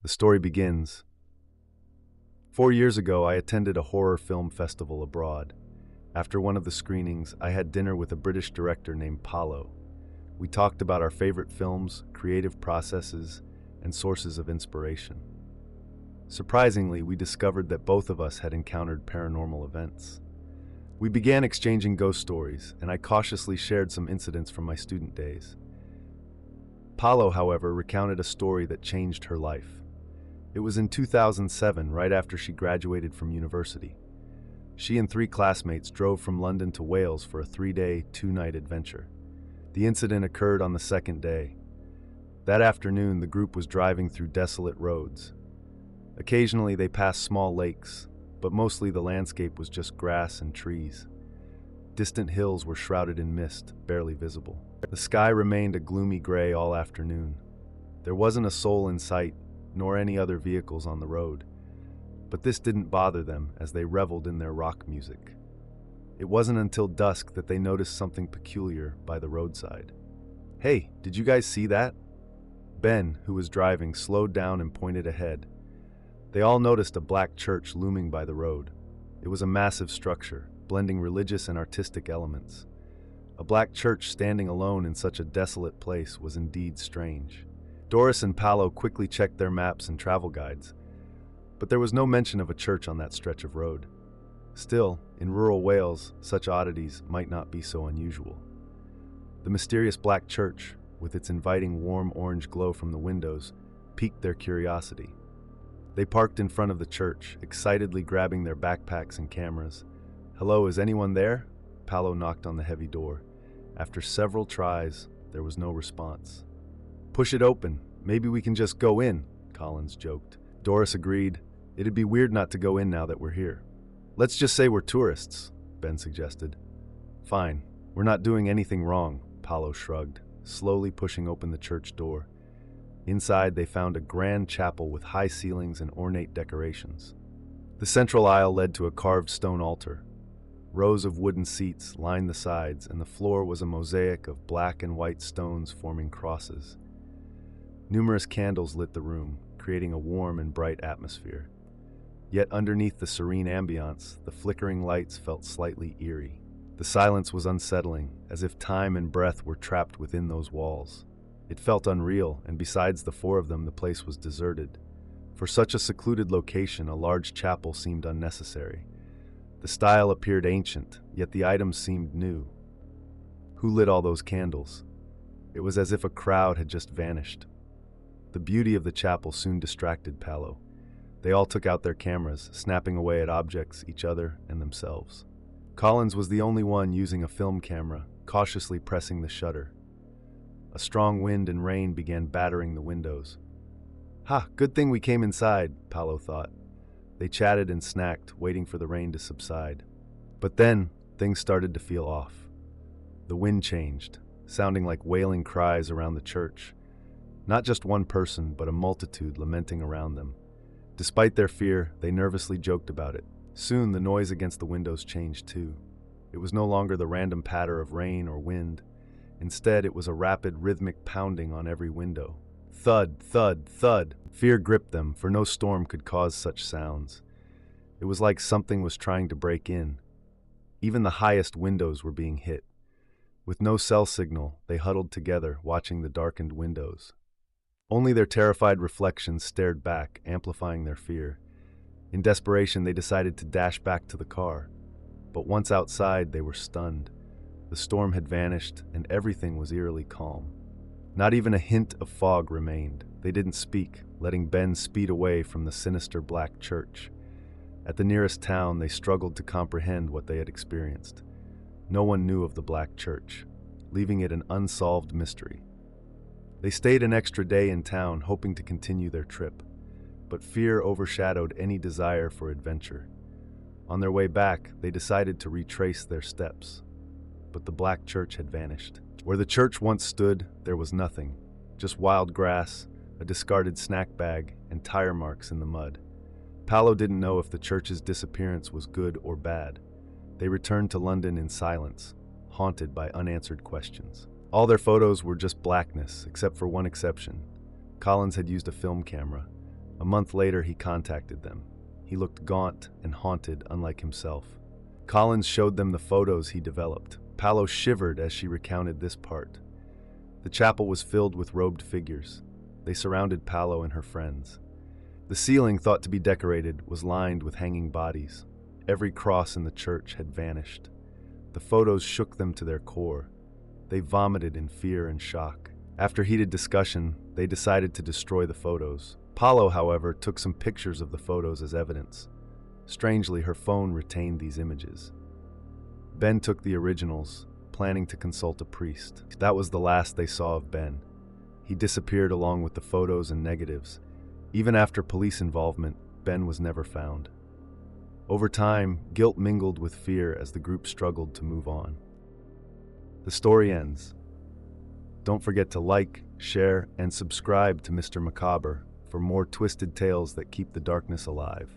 The story begins. 4 years ago, I attended a horror film festival abroad. After one of the screenings, I had dinner with a British director named Paolo. We talked about our favorite films, creative processes, and sources of inspiration. Surprisingly, we discovered that both of us had encountered paranormal events. We began exchanging ghost stories, and I cautiously shared some incidents from my student days. Paolo, however, recounted a story that changed her life. It was in 2007, right after she graduated from university. She and 3 classmates drove from London to Wales for a 3-day, 2-night adventure. The incident occurred on the second day. That afternoon, the group was driving through desolate roads. Occasionally, they passed small lakes, but mostly the landscape was just grass and trees. Distant hills were shrouded in mist, barely visible. The sky remained a gloomy gray all afternoon. There wasn't a soul in sight, nor any other vehicles on the road. But this didn't bother them as they reveled in their rock music. It wasn't until dusk that they noticed something peculiar by the roadside. "Hey, did you guys see that?" Ben, who was driving, slowed down and pointed ahead. They all noticed a black church looming by the road. It was a massive structure, blending religious and artistic elements. A black church standing alone in such a desolate place was indeed strange. Doris and Paolo quickly checked their maps and travel guides, but there was no mention of a church on that stretch of road. Still, in rural Wales, such oddities might not be so unusual. The mysterious black church, with its inviting warm orange glow from the windows, piqued their curiosity. They parked in front of the church, excitedly grabbing their backpacks and cameras. "Hello, is anyone there?" Paolo knocked on the heavy door. After several tries, there was no response. "Push it open. Maybe we can just go in," Collins joked. Doris agreed. "It'd be weird not to go in now that we're here." "Let's just say we're tourists," Ben suggested. "Fine. We're not doing anything wrong," Paolo shrugged, slowly pushing open the church door. Inside, they found a grand chapel with high ceilings and ornate decorations. The central aisle led to a carved stone altar. Rows of wooden seats lined the sides, and the floor was a mosaic of black and white stones forming crosses. Numerous candles lit the room, creating a warm and bright atmosphere. Yet underneath the serene ambiance, the flickering lights felt slightly eerie. The silence was unsettling, as if time and breath were trapped within those walls. It felt unreal, and besides the 4 of them, the place was deserted. For such a secluded location, a large chapel seemed unnecessary. The style appeared ancient, yet the items seemed new. Who lit all those candles? It was as if a crowd had just vanished. The beauty of the chapel soon distracted Paolo. They all took out their cameras, snapping away at objects, each other, and themselves. Collins was the only one using a film camera, cautiously pressing the shutter. A strong wind and rain began battering the windows. "Ha, good thing we came inside," Paolo thought. They chatted and snacked, waiting for the rain to subside. But then, things started to feel off. The wind changed, sounding like wailing cries around the church. Not just one person, but a multitude lamenting around them. Despite their fear, they nervously joked about it. Soon, the noise against the windows changed too. It was no longer the random patter of rain or wind. Instead, it was a rapid, rhythmic pounding on every window. Thud, thud, thud. Fear gripped them, for no storm could cause such sounds. It was like something was trying to break in. Even the highest windows were being hit. With no cell signal, they huddled together, watching the darkened windows. Only their terrified reflections stared back, amplifying their fear. In desperation, they decided to dash back to the car. But once outside, they were stunned. The storm had vanished, and everything was eerily calm. Not even a hint of fog remained. They didn't speak, letting Ben speed away from the sinister black church. At the nearest town, they struggled to comprehend what they had experienced. No one knew of the black church, leaving it an unsolved mystery. They stayed an extra day in town, hoping to continue their trip. But fear overshadowed any desire for adventure. On their way back, they decided to retrace their steps. But the black church had vanished. Where the church once stood, there was nothing. Just wild grass, a discarded snack bag, and tire marks in the mud. Paolo didn't know if the church's disappearance was good or bad. They returned to London in silence, haunted by unanswered questions. All their photos were just blackness, except for one exception. Collins had used a film camera. A month later, he contacted them. He looked gaunt and haunted, unlike himself. Collins showed them the photos he developed. Paolo shivered as she recounted this part. The chapel was filled with robed figures. They surrounded Paolo and her friends. The ceiling, thought to be decorated, was lined with hanging bodies. Every cross in the church had vanished. The photos shook them to their core. They vomited in fear and shock. After heated discussion, they decided to destroy the photos. Paolo, however, took some pictures of the photos as evidence. Strangely, her phone retained these images. Ben took the originals, planning to consult a priest. That was the last they saw of Ben. He disappeared along with the photos and negatives. Even after police involvement, Ben was never found. Over time, guilt mingled with fear as the group struggled to move on. The story ends. Don't forget to like, share, and subscribe to Mr. Macabre for more twisted tales that keep the darkness alive.